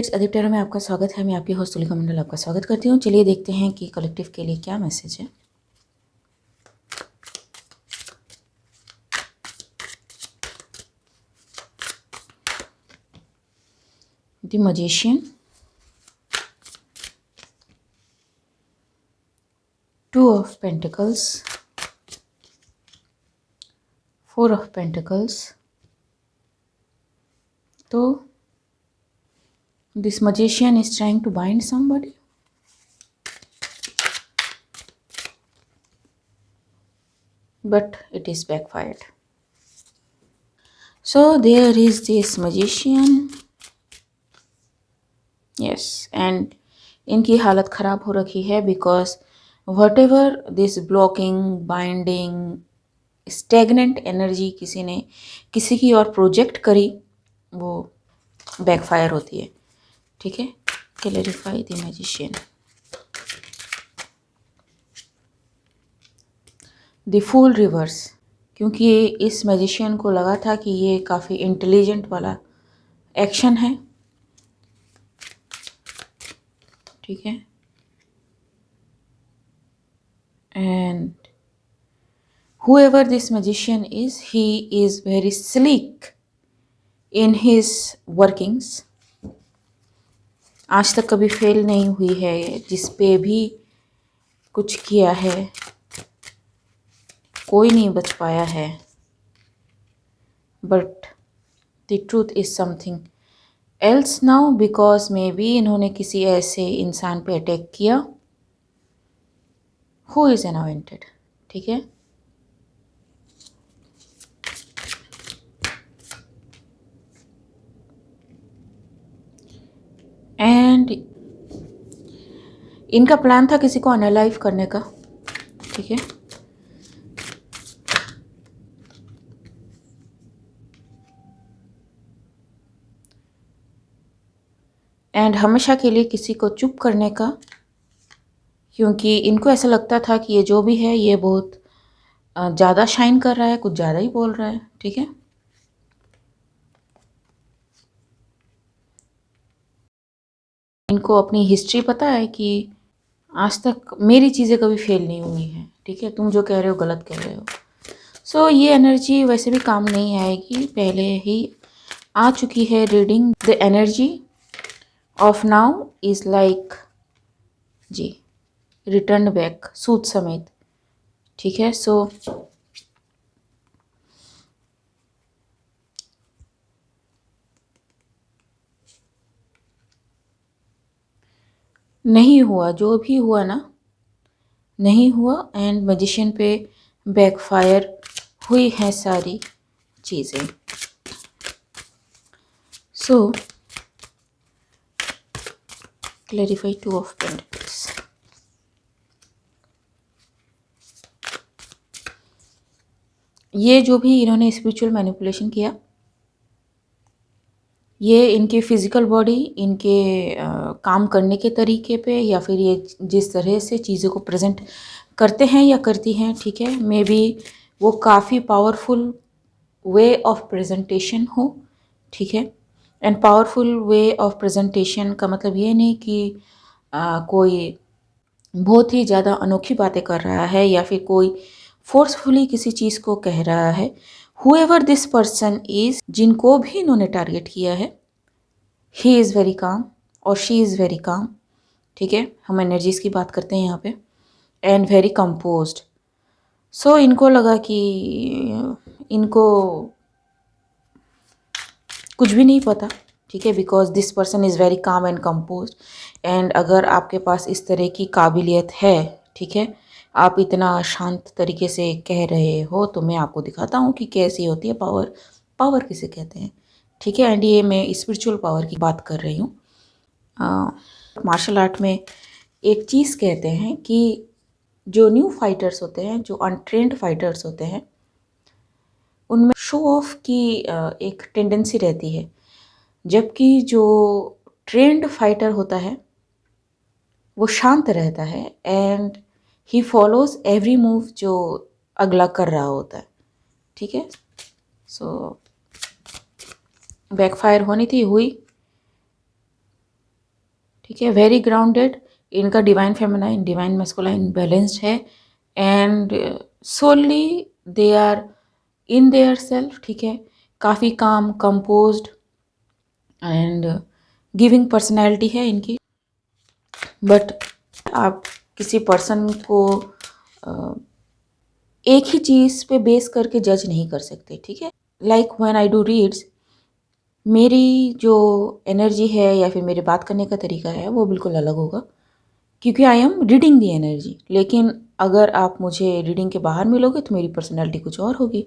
Spirits Adeep tarot में आपका स्वागत है। मैं आपकी होस्ट तुलिका मंडल आपका स्वागत करती हूँ। चलिए देखते हैं कि कलेक्टिव के लिए क्या मैसेज है। The magician, 2 of Pentacles, 4 of Pentacles। तो this magician is trying to bind somebody, but it is backfired. So there is this magician, yes, and इनकी हालत ख़राब हो रखी है because whatever this blocking, binding, stagnant energy किसी ने किसी की और प्रोजेक्ट करी वो बैकफायर होती है। ठीक है, clarify the magician. The fool reverse, क्योंकि इस मैजिशियन को लगा था कि ये काफ़ी इंटेलिजेंट वाला एक्शन है। ठीक है, and whoever this magician is, he is very sleek in his workings। आज तक कभी फेल नहीं हुई है, जिस पे भी कुछ किया है कोई नहीं बच पाया है। But the truth is something else now, because may be इन्होंने किसी ऐसे इंसान पे अटैक किया हु इज अनअवेंटेड। ठीक है, एंड इनका प्लान था किसी को अनलाइव करने का। ठीक है, एंड हमेशा के लिए किसी को चुप करने का, क्योंकि इनको ऐसा लगता था कि ये जो भी है ये बहुत ज़्यादा शाइन कर रहा है, कुछ ज़्यादा ही बोल रहा है। ठीक है, इनको अपनी हिस्ट्री पता है कि आज तक मेरी चीज़ें कभी फेल नहीं हुई हैं। ठीक है, तुम जो कह रहे हो गलत कह रहे हो। सो ये एनर्जी वैसे भी काम नहीं आएगी, पहले ही आ चुकी है reading. The energy of now is like जी रिटर्न बैक सूद समेत। ठीक है, सो नहीं हुआ, जो भी हुआ ना नहीं हुआ, एंड मैजिशियन पे बैकफायर हुई हैं सारी चीज़ें। सो क्लैरिफाई 2 of Pentacles। ये जो भी इन्होंने स्पिरिचुअल मैनिपुलेशन किया, ये इनके फिज़िकल बॉडी, इनके काम करने के तरीके पे, या फिर ये जिस तरह से चीज़ों को प्रेजेंट करते हैं या करती हैं। ठीक है, मे बी वो काफ़ी पावरफुल वे ऑफ प्रेजेंटेशन हो। ठीक है, and powerful way of presentation का मतलब ये नहीं कि कोई बहुत ही ज़्यादा अनोखी बातें कर रहा है या फिर कोई फोर्सफुली किसी चीज़ को कह रहा है। हुएवर दिस पर्सन इज, जिनको भी इन्होंने टारगेट किया है, ही इज़ वेरी काम और शी इज़ वेरी काम। ठीक है, हम एनर्जीज की बात करते हैं यहाँ पे, एंड वेरी कंपोज्ड। सो इनको लगा कि इनको कुछ भी नहीं पता। ठीक है, because this person is very calm and composed. And अगर आपके पास इस तरह की काबिलियत है, ठीक है, आप इतना शांत तरीके से कह रहे हो, तो मैं आपको दिखाता हूँ कि कैसी होती है पावर। पावर किसे कहते हैं। ठीक है, एंड ये मैं स्पिरिचुअल पावर की बात कर रही हूँ। मार्शल आर्ट में एक चीज़ कहते हैं कि जो न्यू फाइटर्स होते हैं, जो अनट्रेंड फाइटर्स होते हैं, उनमें शो ऑफ की एक टेंडेंसी रहती है, जबकि जो ट्रेंड फाइटर होता है वो शांत रहता है and he follows every move जो अगला कर रहा होता है। ठीक है, सो बैकफायर होनी थी, हुई, ठीक है, वेरी ग्राउंडेड। इनका divine feminine divine masculine balanced है and solely they are in their self. ठीक है, काफ़ी काम, कंपोज्ड एंड गिविंग पर्सनैलिटी है इनकी। बट आप किसी पर्सन को एक ही चीज़ पे बेस करके जज नहीं कर सकते। ठीक है, like when I do reads, मेरी जो एनर्जी है या फिर मेरे बात करने का तरीका है वो बिल्कुल अलग होगा, क्योंकि I am reading the energy. लेकिन अगर आप मुझे रीडिंग के बाहर मिलोगे तो मेरी पर्सनैलिटी कुछ और होगी।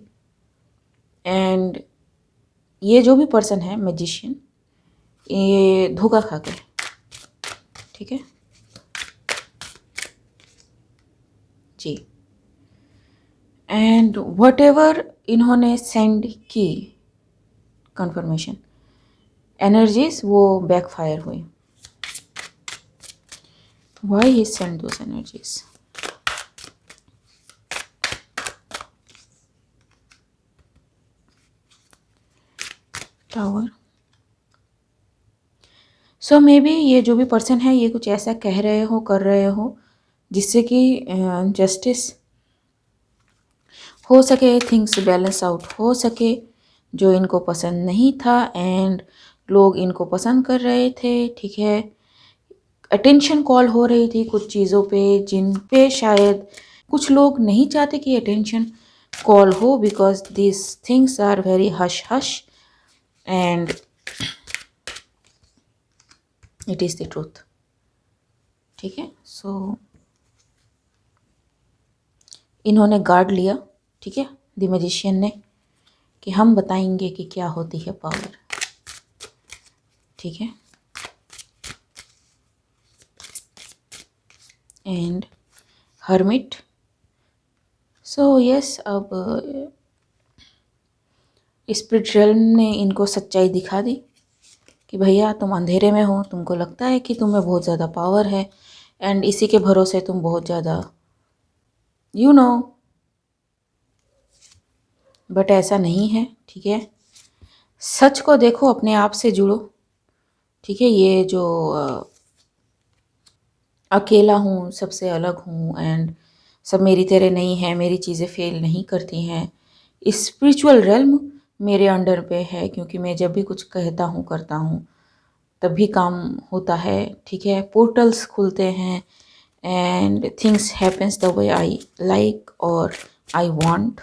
एंड ये जो भी पर्सन है मैजिशियन, ये धोखा खा गए। ठीक है जी। एंड वट एवर इन्होंने सेंड की कंफर्मेशन एनर्जीज, वो बैकफायर हुई। Why he send those energies? Tower. So may be ये जो भी पर्सन है ये कुछ ऐसा कह रहे हो, कर रहे हो, जिससे कि जस्टिस हो सके, थिंग्स बैलेंस आउट हो सके। जो इनको पसंद नहीं था एंड लोग इनको पसंद कर रहे थे। ठीक है, अटेंशन कॉल हो रही थी कुछ चीज़ों पे जिन पे शायद कुछ लोग नहीं चाहते कि अटेंशन कॉल हो, because this things are very hush hush and it is the truth. ठीक है, सो इन्होंने गार्ड लिया। ठीक है, द मैजिशियन ने, कि हम बताएंगे कि क्या होती है पावर। ठीक है, एंड हर्मिट। सो यस, अब स्पिरिचुअल ने इनको सच्चाई दिखा दी कि भैया तुम अंधेरे में हो, तुमको लगता है कि तुम्हें बहुत ज़्यादा पावर है एंड इसी के भरोसे तुम बहुत ज़्यादा यू नो, बट ऐसा नहीं है। ठीक है, सच को देखो, अपने आप से जुड़ो। ठीक है, ये जो अकेला हूँ, सबसे अलग हूँ एंड सब मेरी तरह नहीं है, मेरी चीज़ें फेल नहीं करती हैं, स्पिरिचुअल रेल्म मेरे अंडर पे है, क्योंकि मैं जब भी कुछ कहता हूँ, करता हूँ, तभी काम होता है। ठीक है, पोर्टल्स खुलते हैं and things happens the way I like और आई वांट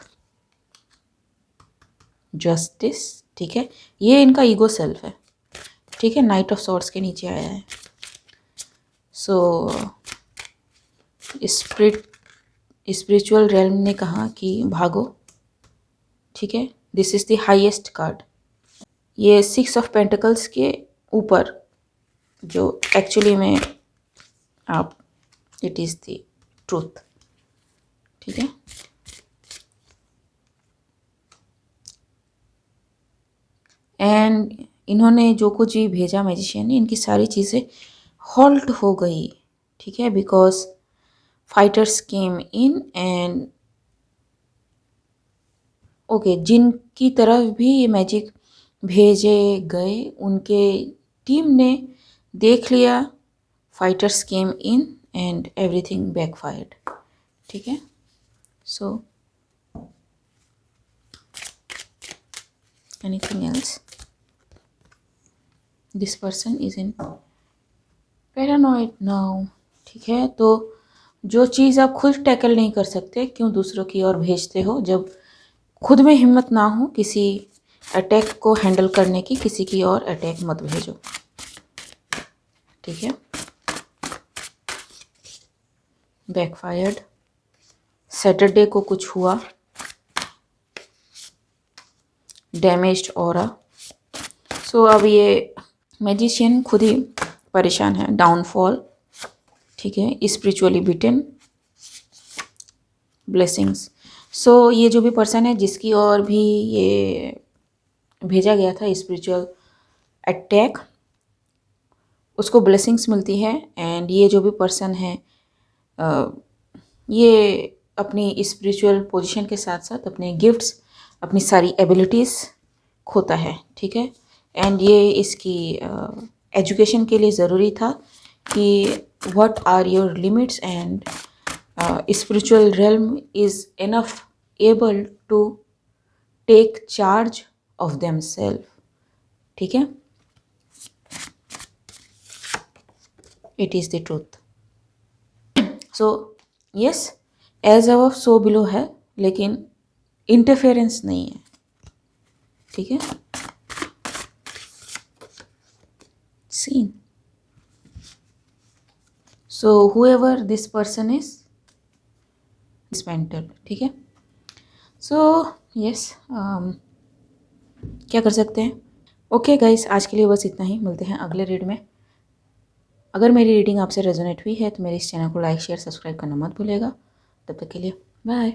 जस्टिस। ठीक है, ये इनका ईगो सेल्फ है। ठीक है, नाइट ऑफ सॉर्ड्स के नीचे आया है। सो स्पिरिचुअल रेल्म ने कहा कि भागो। ठीक है, this is the highest card. ये 6 ऑफ पेंटिकल्स के ऊपर, जो एक्चुअली में आप, इट इज़ द ट्रूथ। ठीक है, एंड इन्होंने जो कुछ भी भेजा मैजिशियन ने, इनकी सारी चीज़ें हॉल्ट हो गई। ठीक है, because fighters came in and okay, जिनकी तरफ भी ये मैजिक भेजे गए उनके टीम ने देख लिया, fighters came in and everything backfired. ठीक है, so anything else? This person is in paranoid now. ठीक है, तो जो चीज़ आप खुद टैकल नहीं कर सकते, क्यों दूसरों की ओर भेजते हो? जब खुद में हिम्मत ना हो किसी अटैक को हैंडल करने की, किसी की ओर अटैक मत भेजो। ठीक है, बैकफायर्ड। सैटरडे को कुछ हुआ, डैमेज्ड ऑरा। सो अब ये मैजिशियन खुद ही परेशान है, डाउनफॉल। ठीक है, स्पिरिचुअली बिटन, ब्लेसिंग्स। सो ये जो भी पर्सन है जिसकी ओर भी ये भेजा गया था स्पिरिचुअल अटैक, उसको ब्लेसिंग्स मिलती है। एंड ये जो भी पर्सन है ये अपनी स्पिरिचुअल पोजीशन के साथ साथ अपने गिफ्ट्स, अपनी सारी एबिलिटीज़ खोता है। ठीक है, एंड ये इसकी एजुकेशन के लिए ज़रूरी था कि what are your limits and spiritual realm is enough able to take charge of themselves. ठीक है, it is the truth. So yes, as above so below है, लेकिन इंटरफेरेंस नहीं है. ठीक है, scene. So whoever this person is dismantled. ठीक है, सो यस, क्या कर सकते हैं. ओके गाइस, आज के लिए बस इतना ही. मिलते हैं अगले रीड में. अगर मेरी रीडिंग आपसे रेजोनेट हुई है तो मेरे इस चैनल को लाइक शेयर सब्सक्राइब करना मत भूलिएगा. तब तक के लिए बाय.